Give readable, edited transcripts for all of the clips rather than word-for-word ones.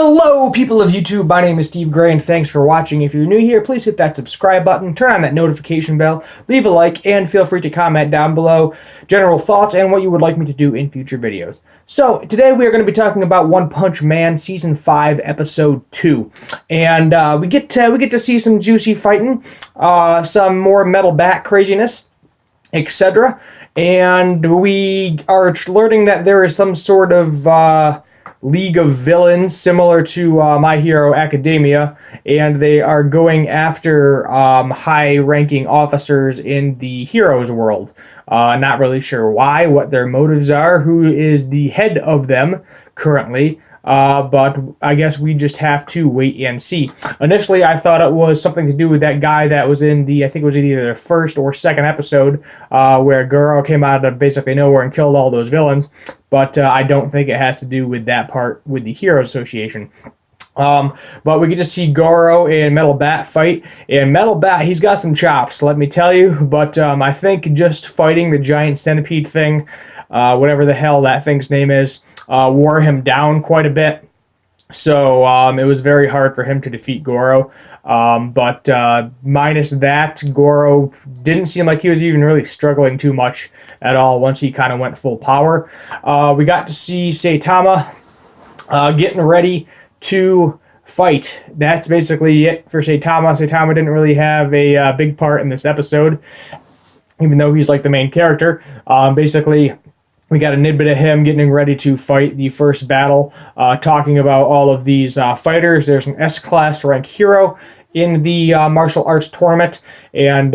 Hello, people of YouTube. My name is Steve Gray, and thanks for watching. If you're new here, please hit that subscribe button, turn on that notification bell, leave a like, and feel free to comment down below general thoughts and what you would like me to do in future videos. So, today we are going to be talking about One Punch Man Season 5, Episode 2. And we get to see some juicy fighting, some more metal bat craziness, etc. And we are learning that there is some sort of League of Villains similar to My Hero Academia, and they are going after high-ranking officers in the heroes world. Not really sure why, what their motives are, who is the head of them currently, but I guess we just have to wait and see. Initially, I thought it was something to do with that guy that was in the, I think it was either the first or second episode, where Goro came out of basically nowhere and killed all those villains, but I don't think it has to do with that part with the Hero Association. But we get to see Goro and Metal Bat fight, and Metal Bat, he's got some chops, let me tell you, but I think just fighting the giant centipede thing, whatever the hell that thing's name is, wore him down quite a bit. So it was very hard for him to defeat Goro. But minus that, Goro didn't seem like he was even really struggling too much at all once he kind of went full power. We got to see Saitama getting ready to fight. That's basically it for Saitama. Saitama didn't really have a big part in this episode, even though he's like the main character. Basically, we got a nidbit of him getting ready to fight the first battle, talking about all of these fighters. There's an S-class rank hero in the martial arts tournament, and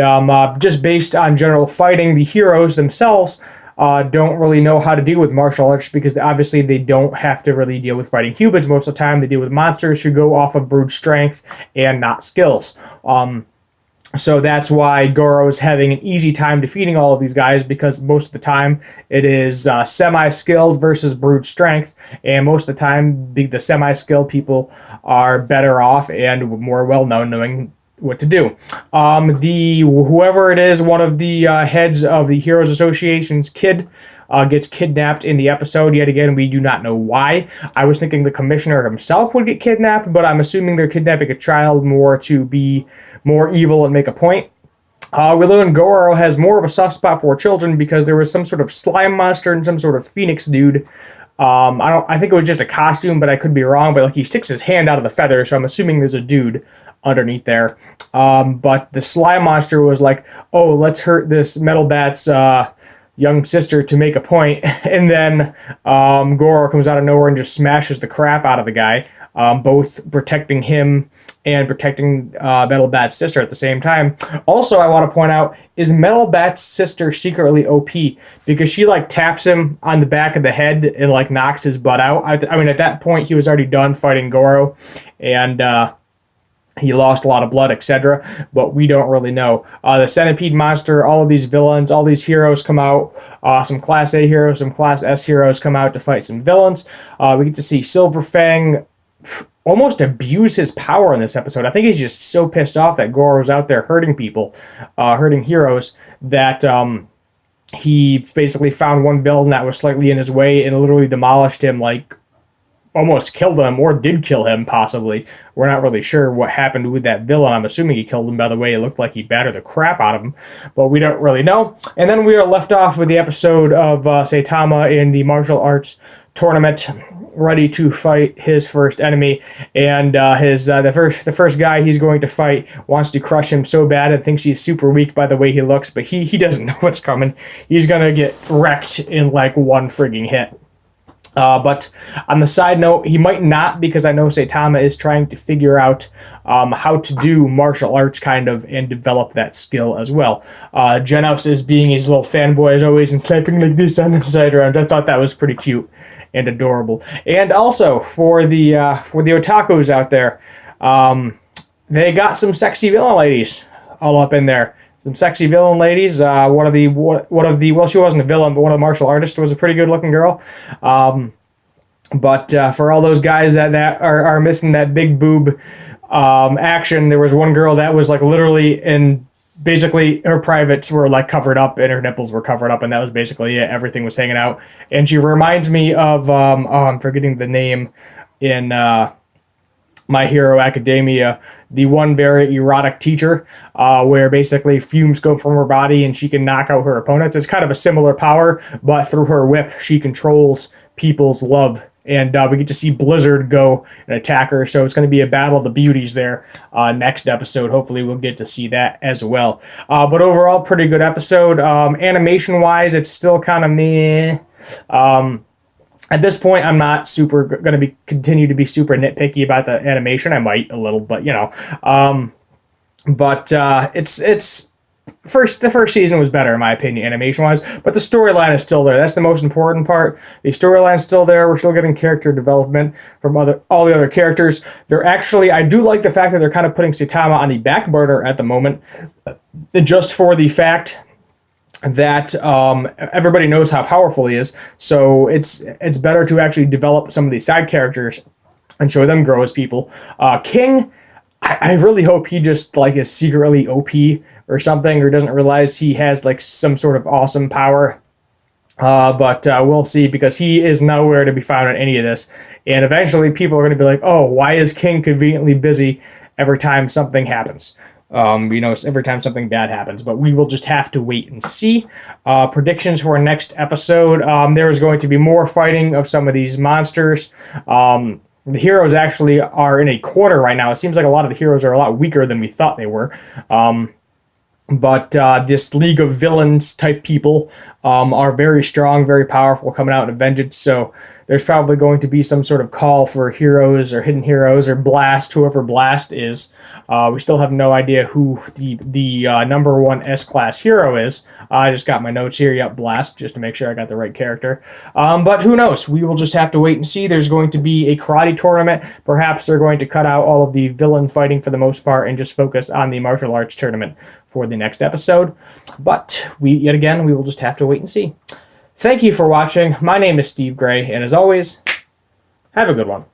just based on general fighting, the heroes themselves don't really know how to deal with martial arts because obviously they don't have to really deal with fighting humans most of the time. They deal with monsters who go off of brute strength and not skills. So that's why Goro is having an easy time defeating all of these guys, because most of the time it is semi-skilled versus brute strength, and most of the time the semi-skilled people are better off and more well-known knowing what to do. Whoever it is, one of the heads of the Heroes Association's kid gets kidnapped in the episode. Yet again, we do not know why. I was thinking the commissioner himself would get kidnapped, but I'm assuming they're kidnapping a child more to be more evil and make a point. We learn Goro has more of a soft spot for children because there was some sort of slime monster and some sort of phoenix dude. I think it was just a costume, but I could be wrong. But like he sticks his hand out of the feather, so I'm assuming there's a dude underneath there. But the slime monster was like, "Oh, let's hurt this Metal Bat's young sister to make a point," and then Goro comes out of nowhere and just smashes the crap out of the guy, both protecting him and protecting Metal Bat's sister at the same time. Also, I want to point out, is Metal Bat's sister secretly OP? Because she like taps him on the back of the head and like knocks his butt out. I mean, at that point, he was already done fighting Goro, and he lost a lot of blood, etc., but we don't really know. The Centipede Monster, all of these villains, all these heroes come out. Some Class A heroes, some Class S heroes come out to fight some villains. We get to see Silver Fang almost abuse his power in this episode. I think he's just so pissed off that Goro's out there hurting people, hurting heroes, that he basically found one villain that was slightly in his way and literally demolished him, like almost killed him, or did kill him, possibly. We're not really sure what happened with that villain. I'm assuming he killed him. By the way, it looked like he battered the crap out of him, but we don't really know. And then we are left off with the episode of Saitama in the martial arts tournament, ready to fight his first enemy, and the first guy he's going to fight wants to crush him so bad and thinks he's super weak by the way he looks, but he doesn't know what's coming. He's gonna get wrecked in like one frigging hit. But on the side note, he might not, because I know Saitama is trying to figure out how to do martial arts kind of and develop that skill as well. Genos is being his little fanboy as always and typing like this on the side around. I thought that was pretty cute and adorable. And also for the otakus out there, they got some sexy villain ladies all up in there. Some sexy villain ladies. One of the well, she wasn't a villain, but one of the martial artists was a pretty good looking girl. But for all those guys that are missing that big boob action, there was one girl that was like literally in, basically her privates were like covered up and her nipples were covered up, and that was basically it. Everything was hanging out. And she reminds me of I'm forgetting the name in My Hero Academia, the one very erotic teacher, where basically fumes go from her body and she can knock out her opponents. It's kind of a similar power, but through her whip, she controls people's love. And we get to see Blizzard go and attack her, so it's going to be a battle of the beauties there next episode. Hopefully we'll get to see that as well. But overall, pretty good episode. Animation-wise, it's still kind of meh. At this point, I'm not super going to continue to be super nitpicky about the animation. I might a little, but the first season was better in my opinion, animation-wise, but the storyline is still there. That's the most important part. The storyline's still there. We're still getting character development from all the other characters. I do like the fact that they're kind of putting Saitama on the back burner at the moment, just for the fact that everybody knows how powerful he is. So it's better to actually develop some of these side characters and show them grow as people. King, I really hope he just is secretly OP or something, or doesn't realize he has some sort of awesome power. But we'll see, because he is nowhere to be found in any of this. And eventually people are going to be like, oh, why is King conveniently busy every time something happens? Every time something bad happens, but we will just have to wait and see. Predictions for next episode. There is going to be more fighting of some of these monsters. The heroes actually are in a corner right now. It seems like a lot of the heroes are a lot weaker than we thought they were. But this League of Villains type people are very strong, very powerful, coming out in vengeance. So there's probably going to be some sort of call for heroes or hidden heroes or Blast, whoever Blast is. We still have no idea who the number one S-class hero is. I just got my notes here. Yep, Blast, just to make sure I got the right character. But who knows? We will just have to wait and see. There's going to be a karate tournament. Perhaps they're going to cut out all of the villain fighting for the most part and just focus on the martial arts tournament for the next episode. But we will just have to wait and see. Thank you for watching. My name is Steve Gray, and as always, have a good one.